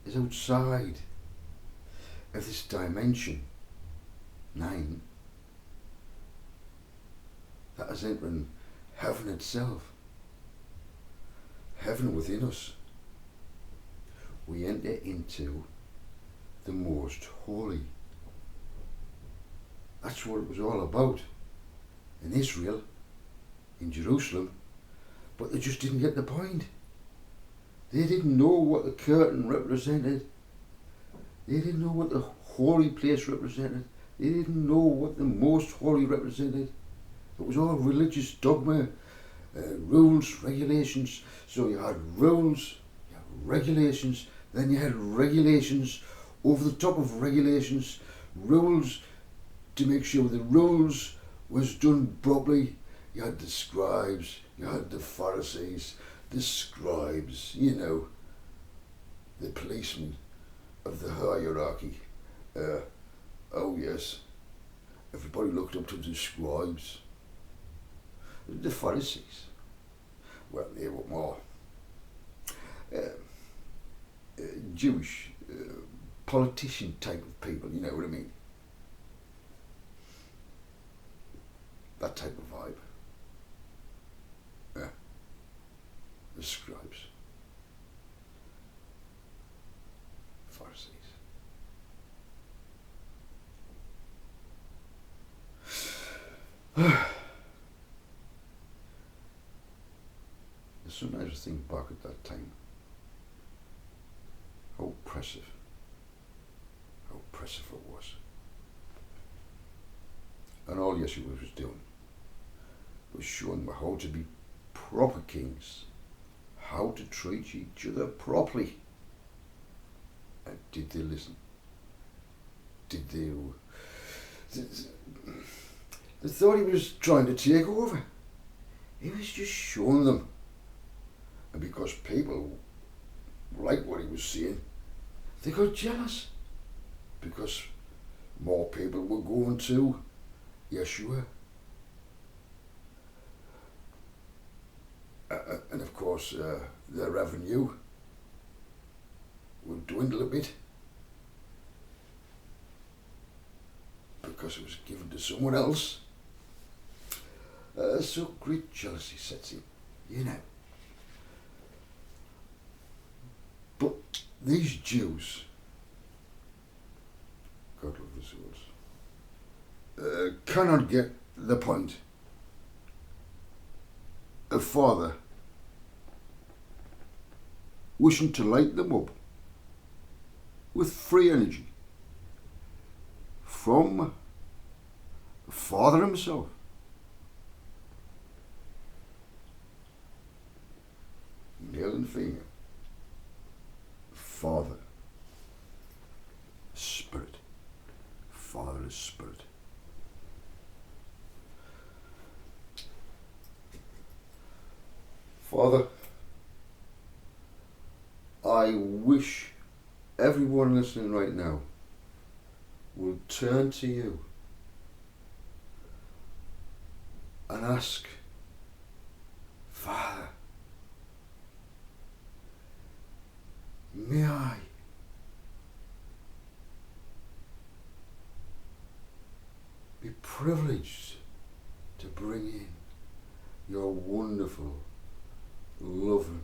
is outside of this dimension 9 that is entering heaven itself. Heaven within us. We enter into the most holy. That's what it was all about in Israel, in Jerusalem, but they just didn't get the point. They didn't know what the curtain represented. They didn't know what the holy place represented. They didn't know what the most holy represented. It was all religious dogma, rules, regulations. So you had rules, you had regulations, then you had regulations over the top of regulations, rules to make sure the rules was done properly. You had the scribes, you had the Pharisees, the scribes, you know, the policemen of the hierarchy. Oh yes, everybody looked up to the scribes. The Pharisees, well, they were more Jewish politician type of people, you know what I mean? That type of vibe. Yeah. The scribes. Pharisees. Sometimes I think back at that time. How oppressive it was. And all Yeshua was doing was showing them how to be proper kings, how to treat each other properly. And did they listen? Did they? They thought he was trying to take over. He was just showing them. And because people liked what he was saying, they got jealous. Because more people were going to Yeshua. And of course, their revenue would dwindle a bit because it was given to someone else. So great jealousy sets in, you know. But these Jews, God love the souls, cannot get the point. A father wishing to light them up with free energy from the Father himself. Male and female. Father, Spirit. Father is Spirit. Father, I wish everyone listening right now will turn to you and ask, Father, may I be privileged to bring in your wonderful, loving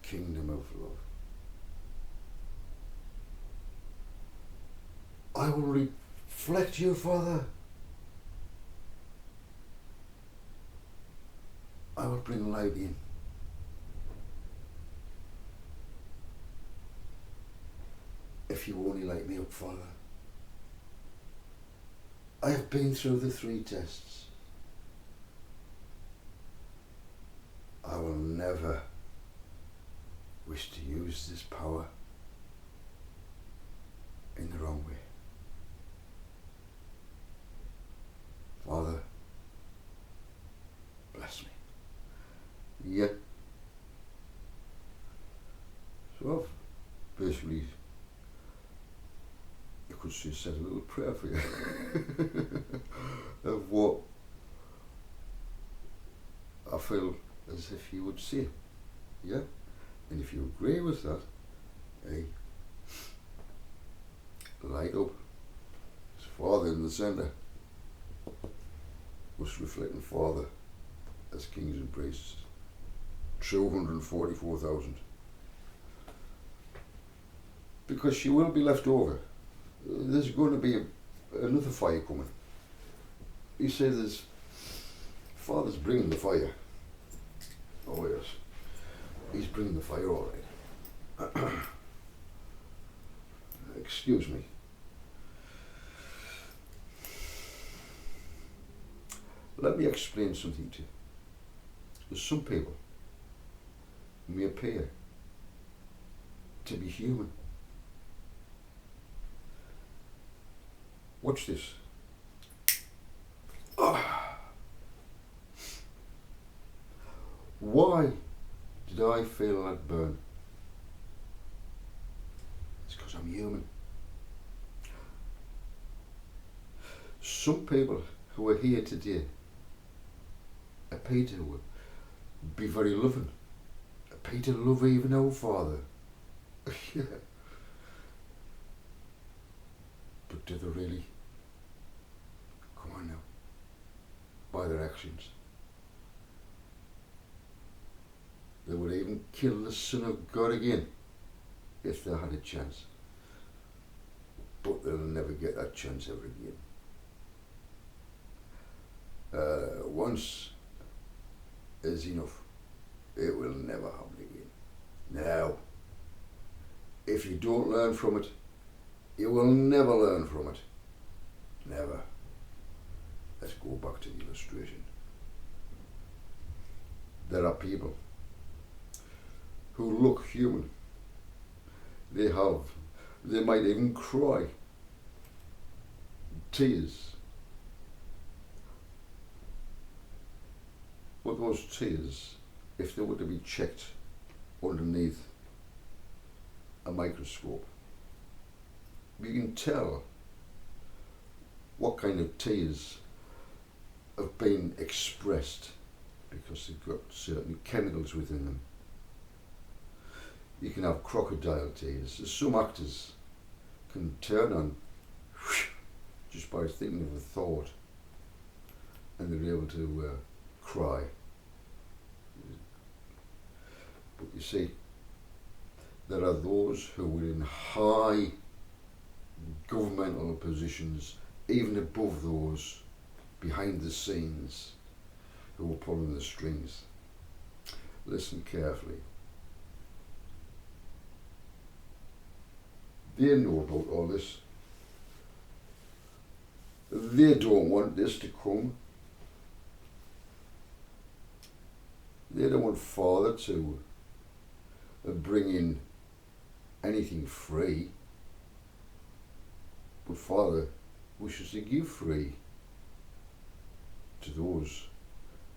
kingdom of love. I will reflect you, Father. I will bring light in. If you only light me up, Father. I have been through the 3 tests. I will never wish to use this power in the wrong way. Father, bless me. Yeah. So I've basically, you could say, said a little prayer for you of what I feel as if you would say. Yeah? And if you agree with that, hey, light up. His father in the centre was reflecting father as kings and priests. 244,000. Because she will be left over. There's going to be another fire coming. He says father's bringing the fire. Oh yes, he's bringing the fire, all right. Excuse me. Let me explain something to you. There's some people who may appear to be human. Watch this. Why did I feel that burn? It's because I'm human. Some people who are here today appear to be very loving, appear to love even our Father. Yeah. But do they really? Come on now. By their actions. They would even kill the Son of God again if they had a chance. But they'll never get that chance ever again. Once is enough. It will never happen again. Now, if you don't learn from it, you will never learn from it. Never. Let's go back to the illustration. There are people who look human. They might even cry. Tears. But those tears, if they were to be checked underneath a microscope, you can tell what kind of tears have been expressed because they've got certain chemicals within them. You can have crocodile tears. Some actors can turn on just by thinking of a thought, and they're able to cry. But you see, there are those who are in high governmental positions, even above those behind the scenes, who are pulling the strings. Listen carefully. They know about all this. They don't want this to come. They don't want Father to bring in anything free. But Father wishes to give free to those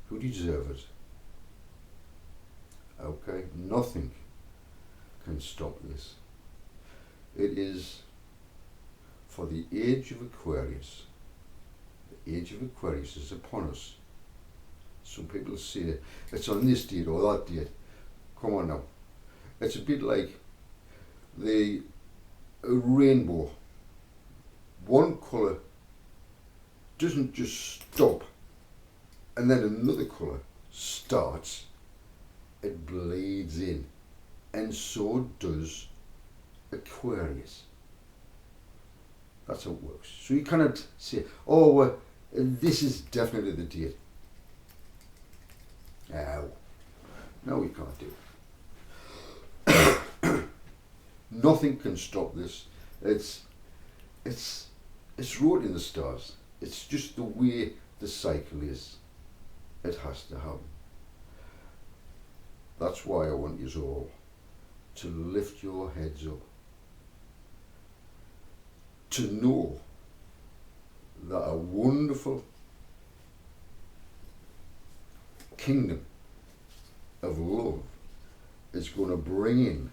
who deserve it. Okay? Nothing can stop this. It is for the age of Aquarius. The age of Aquarius is upon us. Some people say it's on this date or that date. Come on now. It's a bit like the rainbow. One colour doesn't just stop and then another colour starts. It bleeds in. And so does Aquarius. That's how it works. So you cannot say, oh, this is definitely the date. No, you can't do it. Nothing can stop this. It's wrote in the stars. It's just the way the cycle is. It has to happen. That's why I want you all to lift your heads up. To know that a wonderful kingdom of love is going to bring in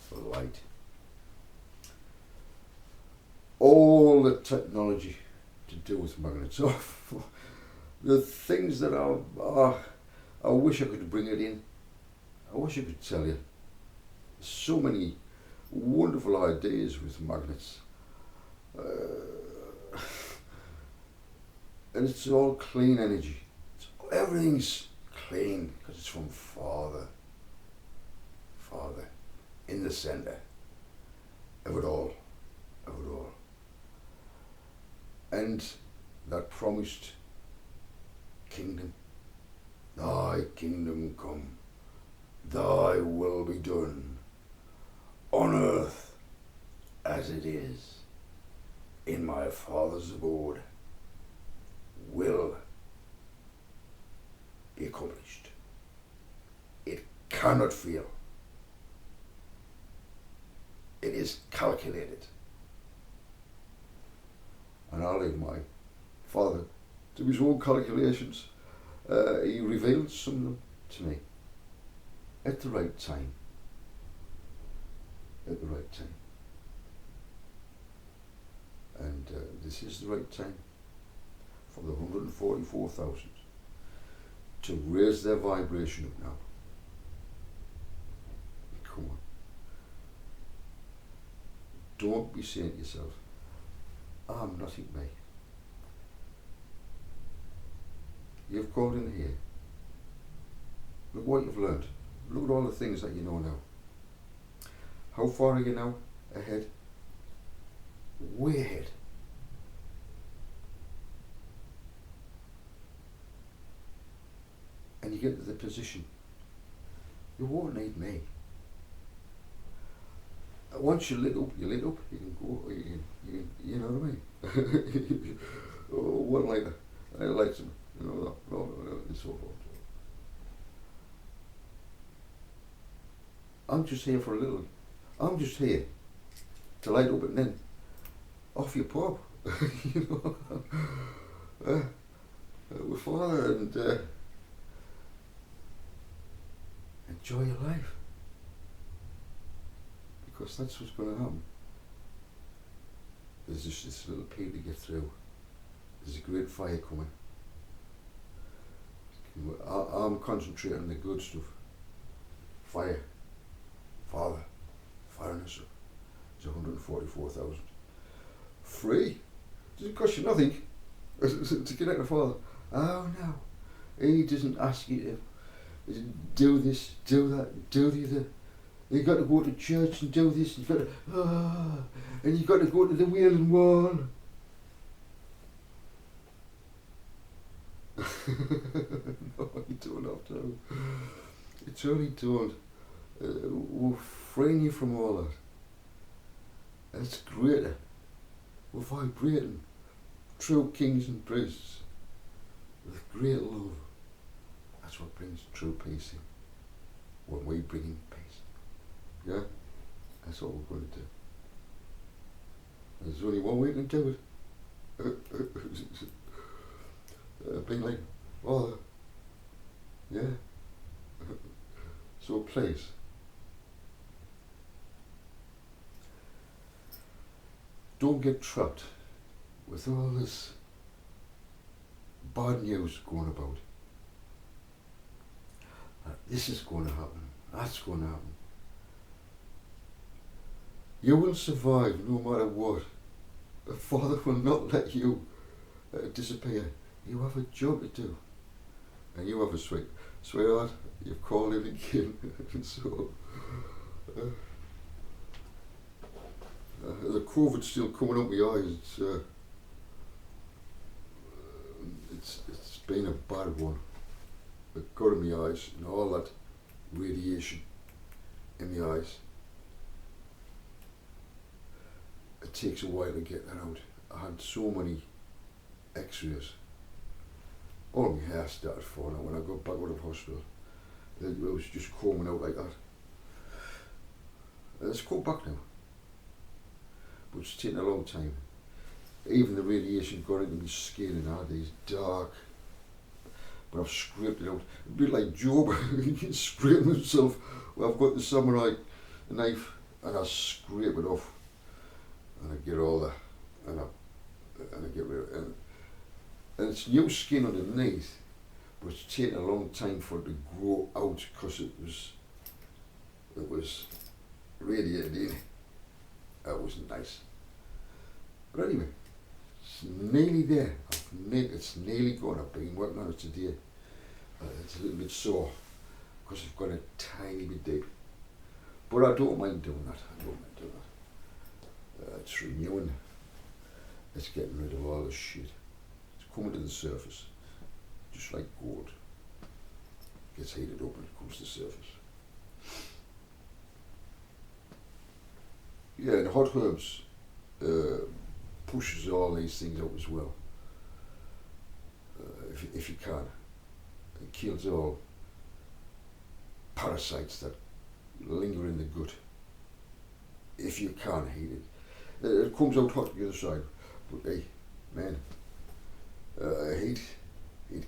the light. All the technology to do with magnets, the things that I wish I could bring it in. I wish I could tell you. So many wonderful ideas with magnets. And it's all clean energy. Everything's clean because it's from Father. Father, in the centre of it all. Of it all. And that promised kingdom. Thy kingdom come, thy will be done, on earth as it is in my Father's abode, will be accomplished. It cannot fail. It is calculated. And I'll leave my Father to his own calculations. He revealed some of them to me at the right time. At the right time. And this is the right time for the 144,000 to raise their vibration up now. Come on. Don't be saying to yourself, I'm nothing, mate. You've called in here. Look what you've learned. Look at all the things that you know now. How far are you now ahead? Way ahead. And you get to the position, you won't need me. Once you're lit up, you can go, you know what I mean? Oh, one later, I like some, no, and so forth. I'm just here for a little, I'm just here to light up and then off you pop, you know, with Father and enjoy your life. Because that's what's going to happen. There's just this little pea to get through. There's a great fire coming. I'm concentrating on the good stuff. Fire. Father. Fireness. It's 144,000. Free. Doesn't cost you nothing to connect with Father. Oh no. He doesn't ask you to do this, do that, do the other. You've got to go to church and do this, you've got to, and you've got to go to the Wailing Wall. No, you don't have to. You truly don't. We're freeing you from all that. And it's greater. We're vibrating. True kings and priests. With great love. That's what brings true peace in. When we bring in peace. Yeah? That's what we're going to do. There's only one way to do it. Being like, oh, yeah. So please, don't get trapped with all this bad news going about. This is going to happen. That's going to happen. You will survive no matter what. The Father will not let you disappear. You have a job to do. And you have a sweetheart, you've called him again. And so, the COVID's still coming up my eyes. It's been a bad one. It got in my eyes and all that radiation in my eyes. It takes a while to get that out. I had so many x-rays. All my hair started falling out when I got back out of hospital. It was just combing out like that. And it's come back now. But it's taken a long time. Even the radiation got into my skin and all these dark. But I've scraped it out. A bit like Job, he scraped himself. Well, I've got the samurai knife and I scrape it off. And I get all the, and I get rid of it. And it's new skin underneath, but it's taken a long time for it to grow out because it was radiated in. That wasn't nice. But anyway, it's nearly there. It's nearly gone. I've been working on it today. It's a little bit sore because I've got a tiny bit deep. But I don't mind doing that. It's renewing. It's getting rid of all the shit. It's coming to the surface. Just like gold. Gets heated up and it comes to the surface. Yeah, and hot herbs pushes all these things out as well. If you can. It kills all parasites that linger in the gut. If you can heat it. It comes out hot the other side. But hey, man, heat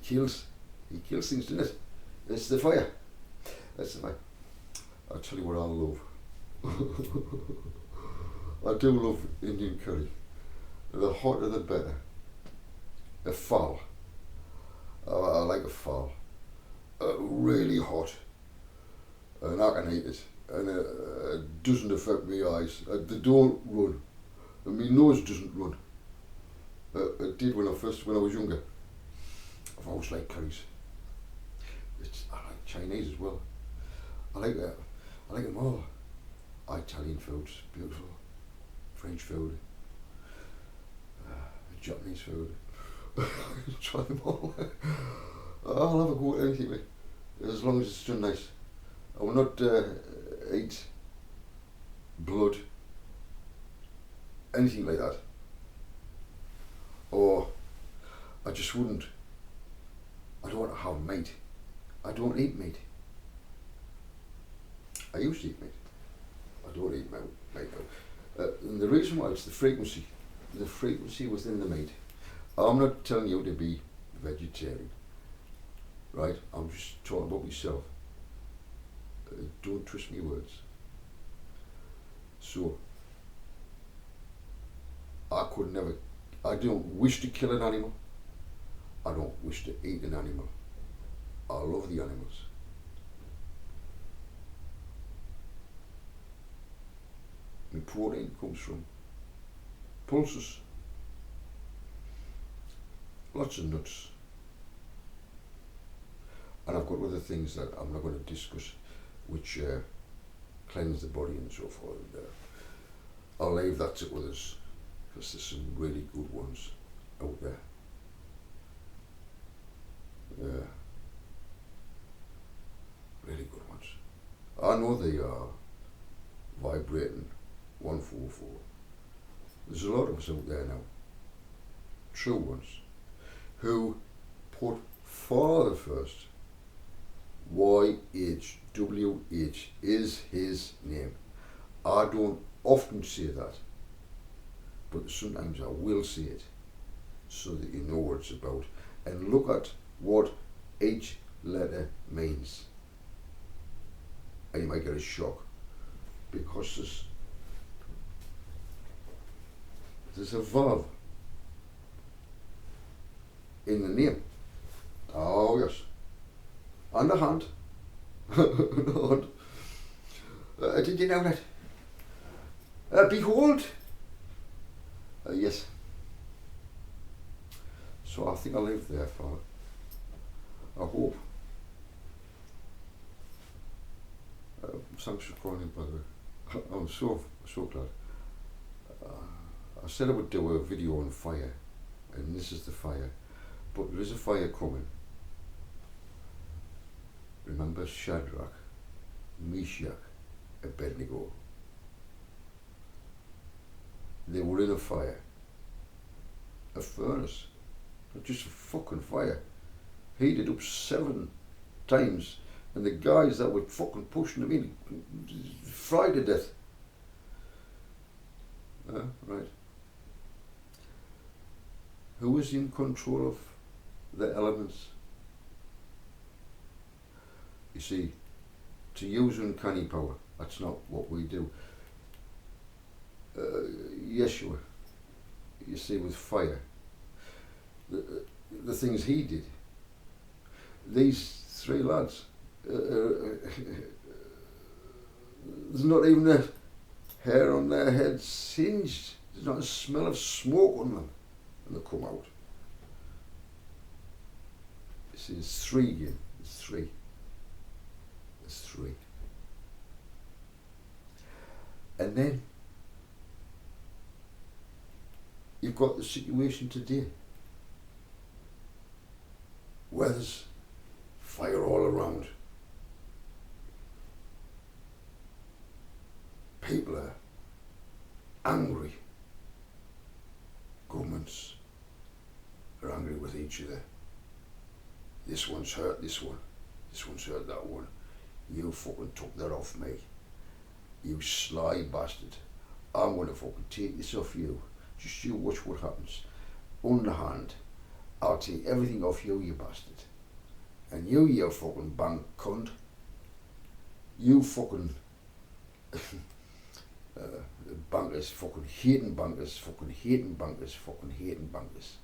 kills things, doesn't it? It's the fire. That's the fire. I'll tell you what I love. I do love Indian curry. The hotter the better. A fowl. I like a fowl. Really hot. And I can eat it. And it doesn't affect my eyes. They don't run. And my nose doesn't run. It did when I was younger. I've always liked curries. I like Chinese as well. I like them all. Italian food's beautiful. French food. Japanese food. Try them all. I'll have a go at anything, mate. As long as it's done nice. I will not eat blood, anything like that. Or I just wouldn't. I don't want to have meat. I don't eat meat. I used to eat meat. I don't eat meat now. And the reason why it's the frequency within the meat. I'm not telling you to be vegetarian, right? I'm just talking about myself. Don't twist me words. So, I don't wish to kill an animal. I don't wish to eat an animal. I love the animals. My protein comes from pulses, lots of nuts, and I've got other things that I'm not going to discuss which cleanse the body and so forth. And, I'll leave that to others because there's some really good ones out there. Really good ones. I know they are vibrating 144. There's a lot of us out there now, true ones, who put Father first. YHWH is his name. I don't often say that, but sometimes I will say it so that you know what it's about and look at what each letter means. And you might get a shock because there's a valve in the name. Oh yes. On the hand. Lord. Did you know that? Behold. Yes. So I think I'll leave there, Father. I hope. Thanks for calling in, by the way. I'm so glad. I said I would do a video on fire, and this is the fire, but there is a fire coming. Remember Shadrach, Meshach, Abednego. They were in a fire, a furnace, not just a fucking fire, heated up 7 times, and the guys that were fucking pushing them in, fried to death. Right. Who is in control of the elements? You see, to use uncanny power, that's not what we do. Yeshua, you see, with fire, the things he did, these 3 lads, there's not even a hair on their head singed. There's not a smell of smoke on them when they come out. You see, it's three again. It's three. It's three. And then you've got the situation today. Where there's fire all around. People are angry. Governments are angry with each other. This one's hurt this one. This one's hurt that one. You fucking took that off me. You sly bastard. I'm gonna fucking take this off you. Just you watch what happens. Underhand. I'll take everything off you, you bastard. And you fucking bank cunt. You fucking bankers, fucking hating bankers, fucking hating bankers, fucking hating bankers.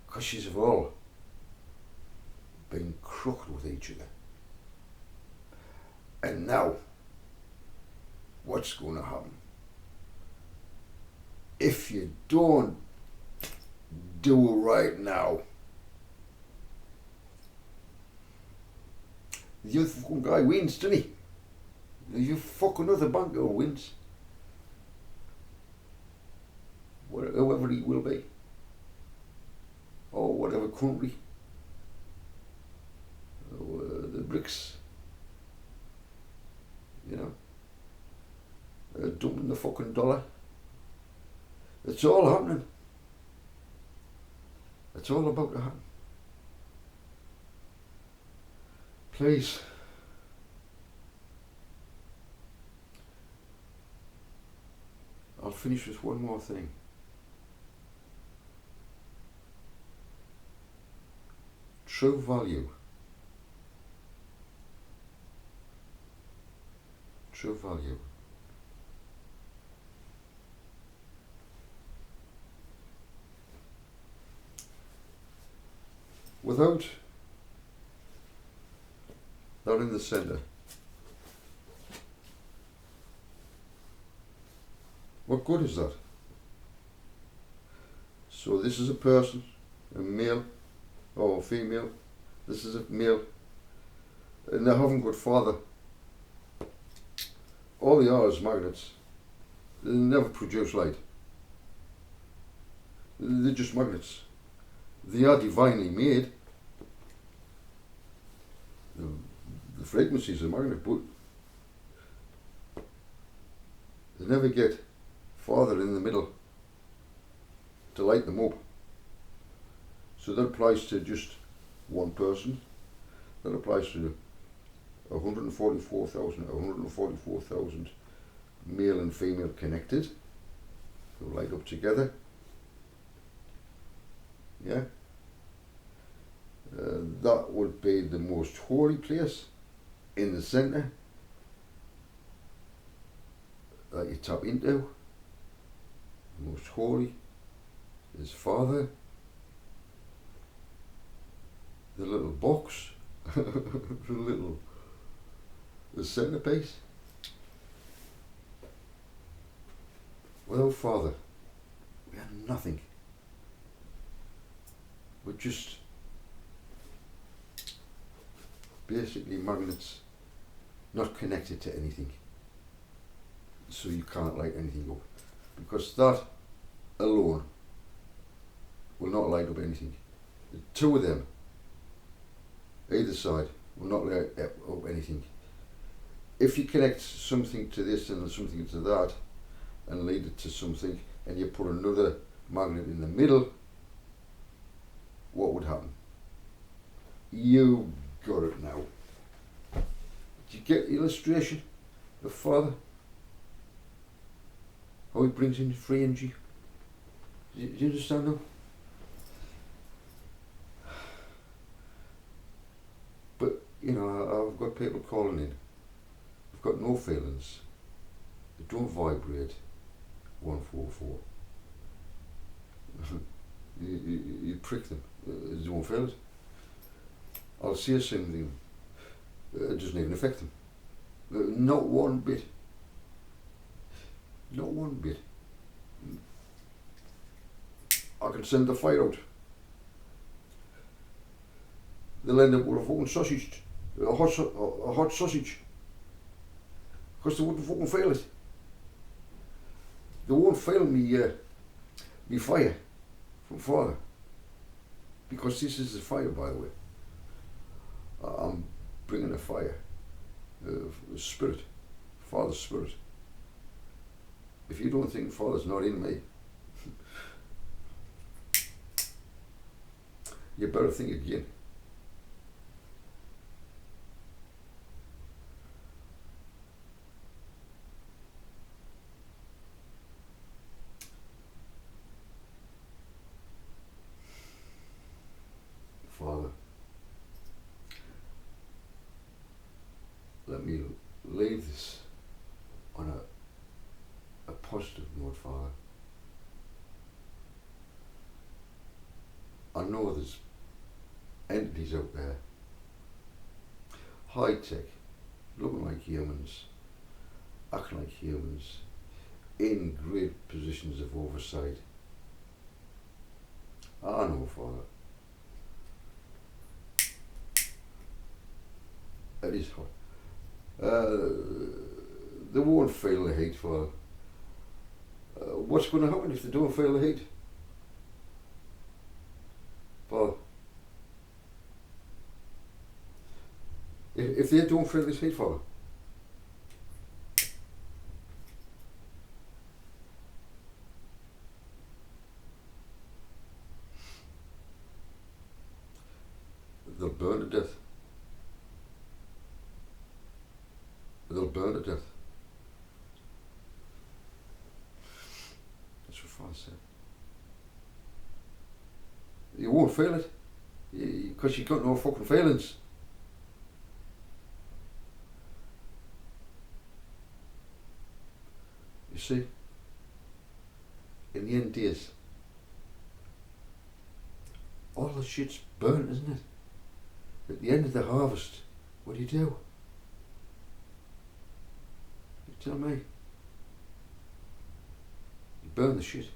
Because she's have all been crooked with each other. And now, what's going to happen? If you don't do it right now, the other fucking guy wins, doesn't he? The fucking other banker wins. Whoever he will be. Or whatever country. Or, the BRICS. You know. Dumping the fucking dollar. It's all happening. It's all about to happen. Please. I'll finish with one more thing. True value. True value. Without that in the centre, what good is that? So this is a person, a male or female, this is a male, and they haven't got father. All they are is magnets. They never produce light. They're just magnets. They are divinely made. The frequencies are magnet, but they never get father in the middle to light them up. So that applies to just one person. That applies to 144,000 male and female connected who light up together. Yeah. That would be the most holy place in the centre that you tap into. The most holy is Father. The little box, the centrepiece. Without Father, we are nothing. We're just basically magnets, not connected to anything. So you can't light anything up. Because that alone will not light up anything. The two of them, either side, will not light up anything. If you connect something to this and something to that and lead it to something and you put another magnet in the middle, what would happen? You got it now. Did you get the illustration of Father? How he brings in free energy? Do you understand now? But, you know, I've got people calling in. I've got no feelings. They don't vibrate 144. you prick them. They don't feel it. I'll say something. It doesn't even affect them. Not one bit. Not one bit. I can send the fire out. They'll end up with a fucking sausage, a hot sausage, because they wouldn't fucking fail it. They won't fail me fire from Father, because this is the fire, by the way. I'm bringing a fire, spirit, Father's spirit. If you don't think Father's not in me, you better think again. Father, let me leave this on a positive note, Father. I know there's entities out there, high tech, looking like humans, acting like humans, in great positions of oversight. I know, Father. It is hot. They won't fail the heat, Father. What's going to happen if they don't fail the heat? Father, if they don't fail this heat, Father, they'll burn to death. They'll burn to death. That's what Father said. You won't fail it, because you've got no fucking failings. You see, in the end days, all the shit's burnt, isn't it? At the end of the harvest, what do? You tell me. You burn the shit.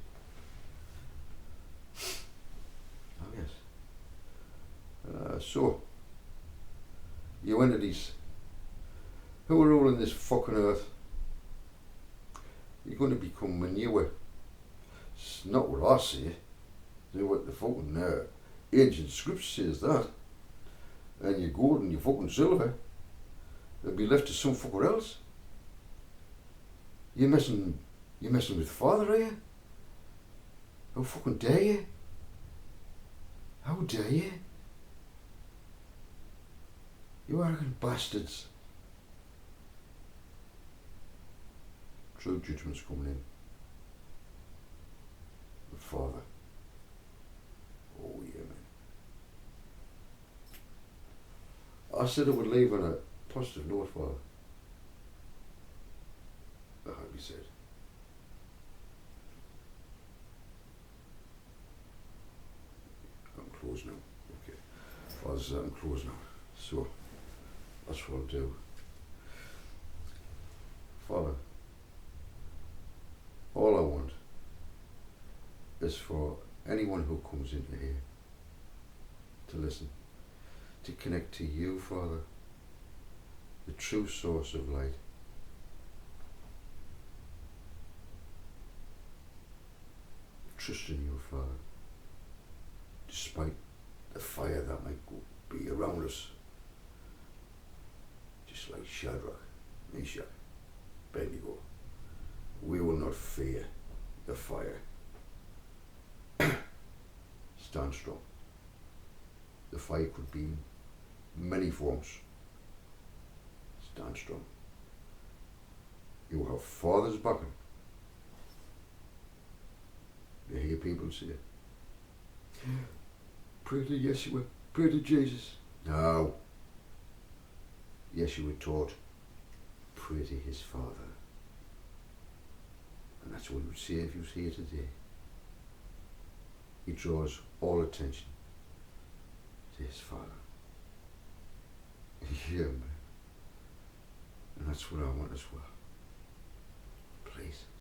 Oh yes. So, you entities who are ruling this fucking earth, you're going to become manure. It's not what I say. You know what the fucking ancient scripture says that. And your gold and your fucking silver, they'll be left to some fucker else. You're messing with Father, are you? How fucking dare you? How dare you? You arrogant bastards. True judgment's coming in. But Father, oh yeah, man. I said I would leave on a positive note, Father. That had to be said. I'm closed now. Okay. Father said I'm closed now. So, that's what I'll do. Father, all I want is for anyone who comes into here to listen, to connect to you, Father, the true source of light. Trust in you, Father, despite the fire that might be around us, just like Shadrach, Meshach, Abednego. We will not fear the fire. Stand strong. The fire could be in many forms. Stand strong. You have Father's backing. You hear people say, pray to Yeshua, pray to Jesus. No. Yeshua taught, pray to his Father. And that's what he would say if he was here today. He draws all attention to his Father. Yeah, man. And that's what I want as well. Please.